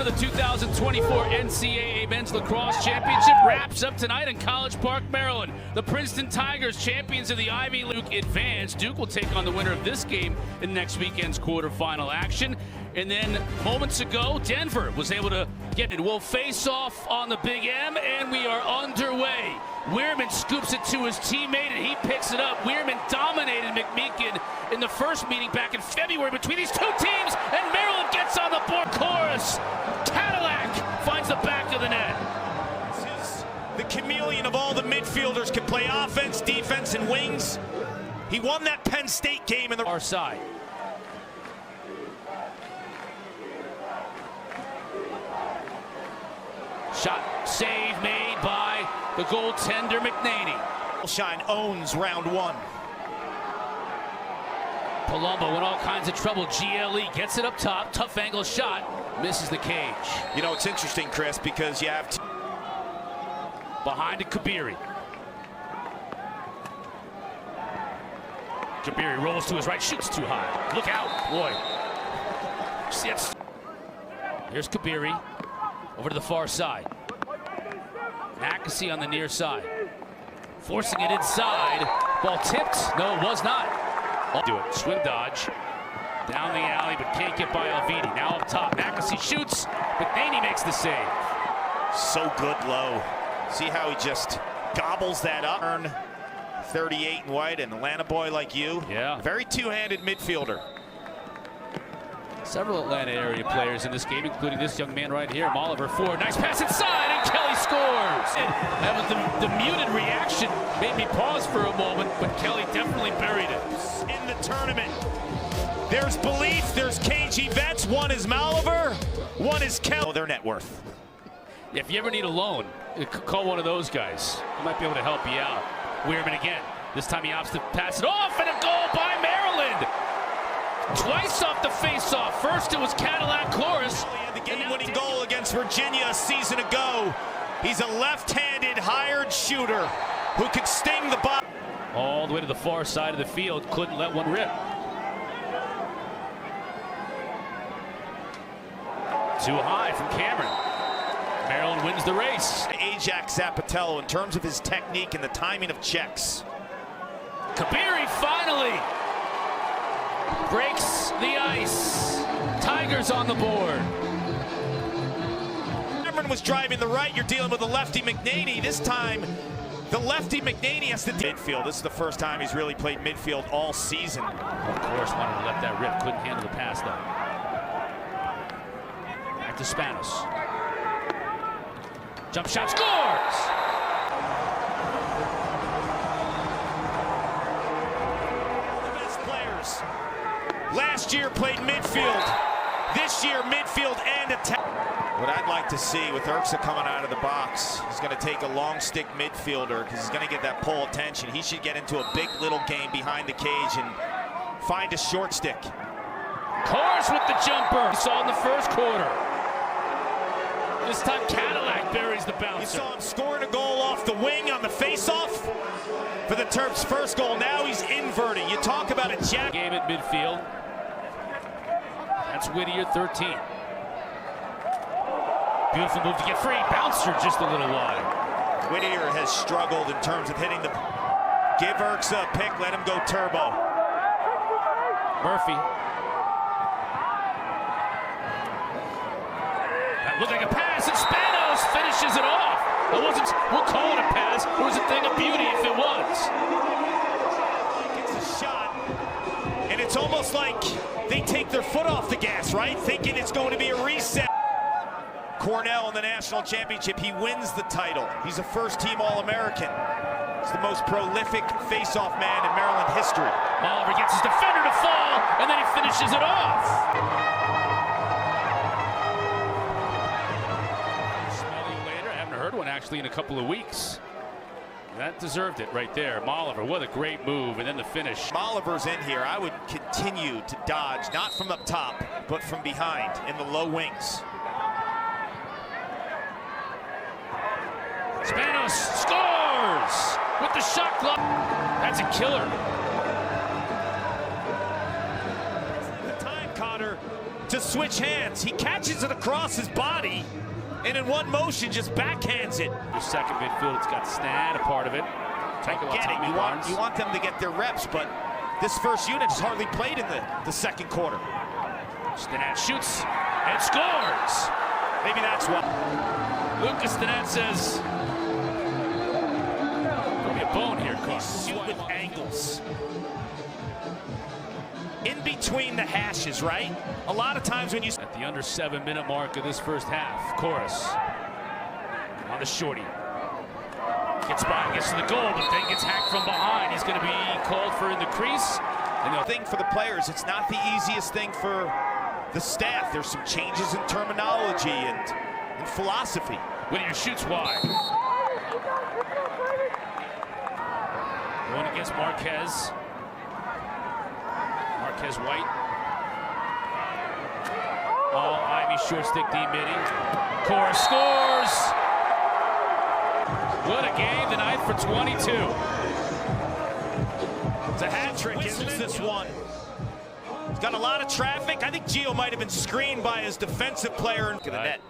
of the 2024 NCAA Men's Lacrosse Championship wraps up tonight in College Park, Maryland. The Princeton Tigers, champions of the Ivy League, advance. Duke will take on the winner of this game in next weekend's quarterfinal action. And then moments ago, Denver was able to get it. We'll face off on the Big M, and we are underway. Weirman scoops it to his teammate, and he picks it up. Weirman dominated McMeekin in the first meeting back in February between these two teams, and Maryland gets on the board. Chorus. Cadillac finds the back of the net. This is the chameleon of all the midfielders, can play offense, defense, and wings. He won that Penn State game in the far side. Shot save made by the goaltender McNaney. Shine owns round one. Palumbo in all kinds of trouble. GLE gets it up top. Tough angle shot. Misses the cage. You know, it's interesting, Chris, because you have behind to Kabiri. Kabiri rolls to his right, shoots too high. Look out, boy. Here's Kabiri. Over to the far side. Nakasi on the near side. Forcing it inside. Ball tipped. No, it was not. Do it. Swim dodge. Down the alley, but can't get by Alvidi. Now up top. Nakasi shoots. McNaney makes the save. So good low. See how he just gobbles that up. 38 and white, an Atlanta boy like you. Yeah. Very two-handed midfielder. Several Atlanta area players in this game, including this young man right here, Oliver Ford. Nice pass inside, and Kelly scores. And that was the muted reaction made me pause for a moment, but Kelly definitely buried it. In the tournament, there's belief, there's KG vets. One is Oliver, one is Kelly. Their net worth. If you ever need a loan, call one of those guys. He might be able to help you out. Weirman again. This time he opts to pass it off, and a goal by Maryland. Twice off the face-off. First it was Cadillac Chorus. The game-winning goal against Virginia a season ago. He's a left-handed hired shooter who could sting the ball. All the way to the far side of the field. Couldn't let one rip. Too high from Cameron. Maryland wins the race. Ajax Zapatello in terms of his technique and the timing of checks. Kabiri finally breaks the ice. Tigers on the board. Cameron was driving the right. You're dealing with the lefty McNaney. This time, the lefty McNaney has to midfield. This is the first time he's really played midfield all season. Of course, wanted to let that rip. Couldn't handle the pass, though. Back to Spanos. Jump shot, scores! Last year played midfield. This year midfield and attack. What I'd like to see with Urksa coming out of the box, he's going to take a long stick midfielder because he's going to get that pull attention. He should get into a big little game behind the cage and find a short stick. Course with the jumper. We saw in the first quarter. This time Cadillac buries the bouncer. You saw him scoring a goal off the wing on the face-off for the Terps' first goal. Now he's inverting. You talk about a jack. Game at midfield. That's Whittier, 13. Beautiful move to get free. Bouncer just a little wide. Whittier has struggled in terms of hitting the... Give Urksa a pick. Let him go turbo. Murphy. That looked like a pass, and Spanos finishes it off. It wasn't, we'll call it a pass. It was a thing of beauty if it was. It's a shot, and it's almost like they take their foot off the gas, right? Thinking it's going to be a reset. Cornell in the national championship, he wins the title. He's a first-team All-American. He's the most prolific face-off man in Maryland history. Oliver gets his defender to fall, and then he finishes it off. One actually in a couple of weeks. That deserved it right there. Oliver, what a great move, and then the finish. Oliver's in here. I would continue to dodge, not from up top, but from behind in the low wings. Spanos scores with the shot clock. That's a killer. The time, Connor, to switch hands. He catches it across his body, and in one motion just backhands it. The second midfield, it's got Snad, a part of it. Get it. You want them to get their reps, but this first unit has hardly played in the second quarter. Snad shoots and scores. Maybe that's what. Lucas Snad says, "There'll be a bone here, Carl." Shoot with angles. In between the hashes, right? A lot of times when you... At the under 7-minute mark of this first half, Chorus on the shorty. Gets by, gets to the goal, but then gets hacked from behind. He's going to be called for in the crease. And the thing for the players, it's not the easiest thing for the staff. There's some changes in terminology and philosophy. Whittier shoots wide. Going against Marquez. Marquez White. All Ivy short stick D midi. Chorus scores. What a game tonight for 22. It's a hat trick, isn't it? This one. He's got a lot of traffic. I think Gio might have been screened by his defensive player into the net.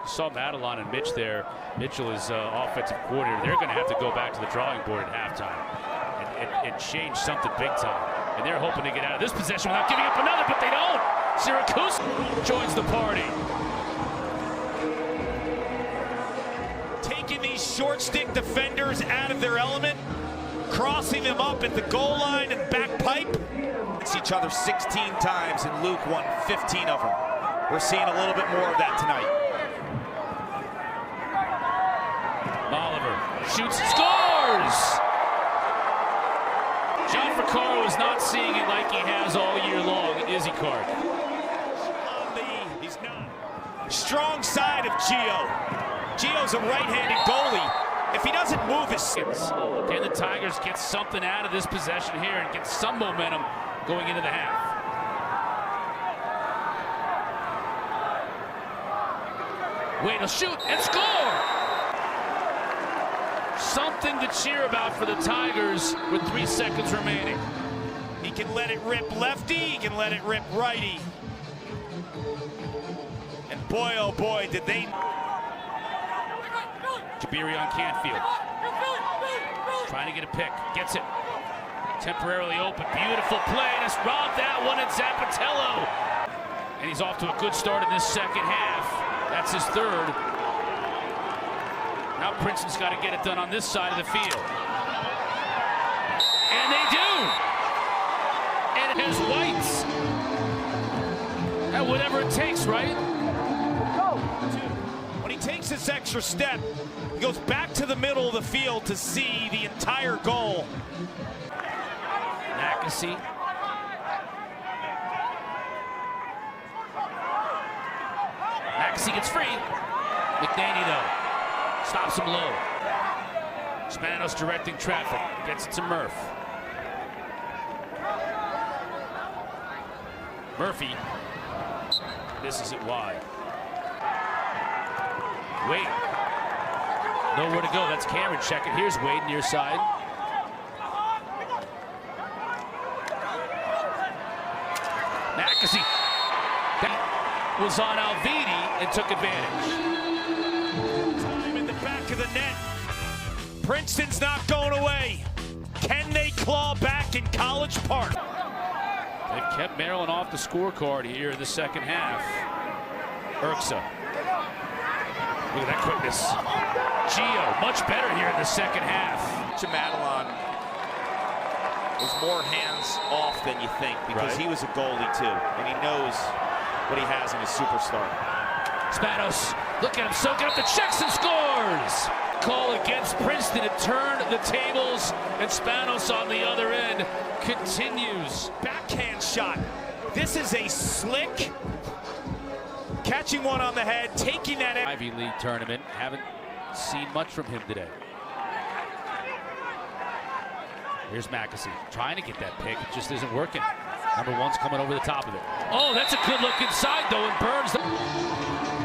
Saw Madelon and Mitch there. Mitchell is offensive coordinator. They're going to have to go back to the drawing board at halftime and change something big time. And they're hoping to get out of this possession without giving up another, but they don't. Syracuse joins the party. Taking these short stick defenders out of their element, crossing them up at the goal line and back pipe. It's each other 16 times, and Luke won 15 of them. We're seeing a little bit more of that tonight. Oliver shoots, scores! John Fricaro is not seeing it like he has all year long, is he, Clark? He's not. Strong side of Gio. Gio's a right-handed goalie. If he doesn't move his... Can the Tigers get something out of this possession here and get some momentum going into the half? Wait, he'll shoot and score! Something to cheer about for the Tigers with 3 seconds remaining. He can let it rip lefty, he can let it rip righty. And boy, oh boy, did they... Jabiri on Canfield. Trying to get a pick. Gets it. Temporarily open. Beautiful play. Just robbed that one at Zappatello. And he's off to a good start in this second half. That's his third. Now Princeton's got to get it done on this side of the field. And they do! And it has Whites. And whatever it takes, right? When he takes this extra step, he goes back to the middle of the field to see the entire goal. Nakasi. Nakasi gets free. McNaney, though, stops him low. Spanos directing traffic. Gets it to Murph. Murphy misses it wide. Wade. Nowhere to go. That's Cameron checking. Here's Wade near side. Nakasi. That was on Alvini and took advantage. Time in the back of the net. Princeton's not going away. Can they claw back in College Park? They've kept Maryland off the scorecard here in the second half. Urksa. Look at that quickness. Gio, much better here in the second half. Madelon is more hands off than you think because he was a goalie too, and he knows what he has in his superstar. Spanos, look at him soaking up the checks and scores! Call against Princeton to turn the tables, and Spanos on the other end continues. Backhand shot. This is a slick, catching one on the head, taking that... Ivy League tournament, haven't seen much from him today. Here's Nakasi, trying to get that pick, it just isn't working. Number one's coming over the top of it. Oh, that's a good look inside though, and Burns.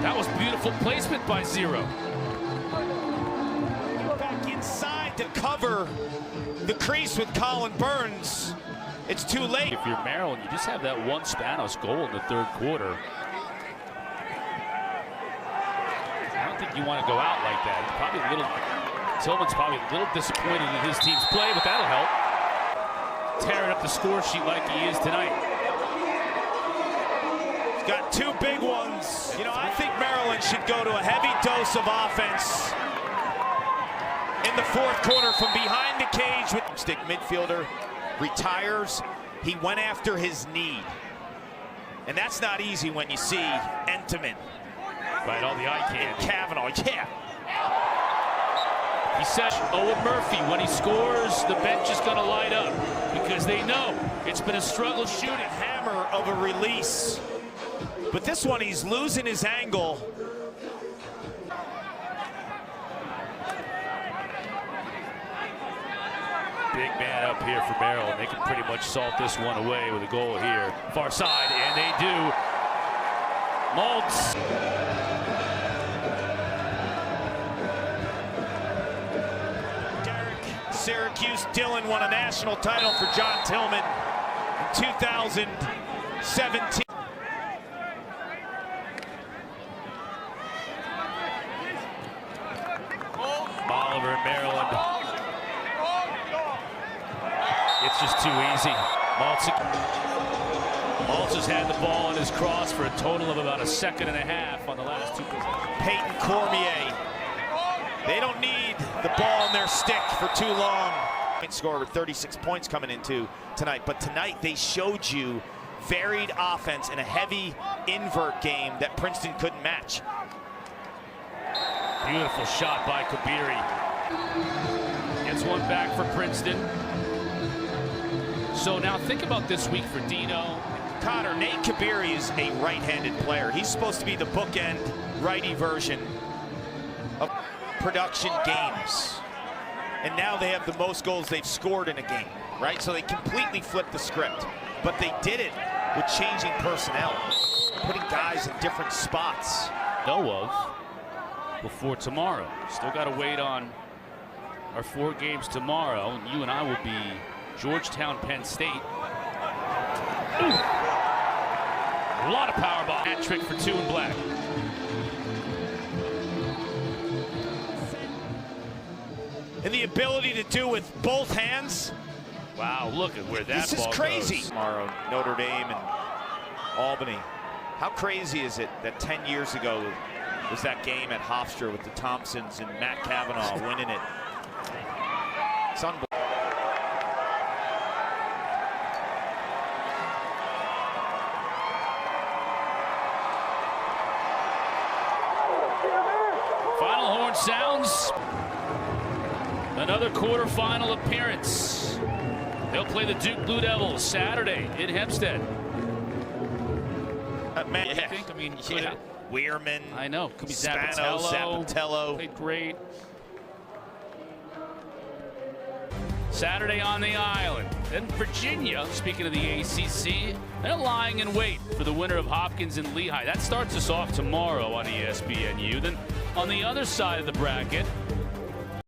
That was beautiful placement by Zero. Back inside to cover the crease with Colin Burns. It's too late. If you're Maryland, you just have that one Spanos goal in the third quarter. don't think you want to go out like that. Tillman's probably a little disappointed in his team's play, but that'll help. Tearing up the score sheet like he is tonight. He's got two big ones. You know, I think Maryland should go to a heavy dose of offense in the fourth quarter from behind the cage. With stick midfielder retires. He went after his knee. And that's not easy when you see Entenmann. Right, all the eye candy. Kavanaugh, yeah. He said Owen Murphy, when he scores, the bench is going to light up because they know it's been a struggle shooting. Hammer of a release. But this one, he's losing his angle. Big man up here for Maryland. They can pretty much salt this one away with a goal here. Far side, and they do. Maltz. Syracuse Dillon won a national title for John Tillman in 2017. Oliver in Maryland. It's just too easy. Maltz has had the ball in his cross for a total of about a second and a half on the last two possessions. Peyton Cormier. They don't need the ball in their stick for too long. Score with 36 points coming into tonight, but tonight they showed you varied offense in a heavy invert game that Princeton couldn't match. Beautiful shot by Kabiri. Gets one back for Princeton. So now think about this week for Dino. Connor, Nate Kabiri is a right-handed player. He's supposed to be the bookend righty version of production games. And now they have the most goals they've scored in a game, right? So they completely flipped the script. But they did it with changing personnel, putting guys in different spots. Know of before tomorrow. Still got to wait on our 4 games tomorrow. And you and I will be Georgetown, Penn State. Ooh. A lot of power ball. Hat trick for 2 in black. And the ability to do with both hands. Wow, look at where that ball This is crazy. goes. Tomorrow, Notre Dame and Albany. How crazy is it that 10 years ago was that game at Hofstra with the Thompsons and Matt Kavanaugh winning it? It's unbelievable. Final horn sounds. Another quarterfinal appearance. They'll play the Duke Blue Devils Saturday in Hempstead. Man, What do you think? I mean, could it, Weirman. I know. Could be Spano, Zapatello. Played great. Saturday on the island. Then Virginia, speaking of the ACC, they're lying in wait for the winner of Hopkins and Lehigh. That starts us off tomorrow on ESPNU. Then on the other side of the bracket,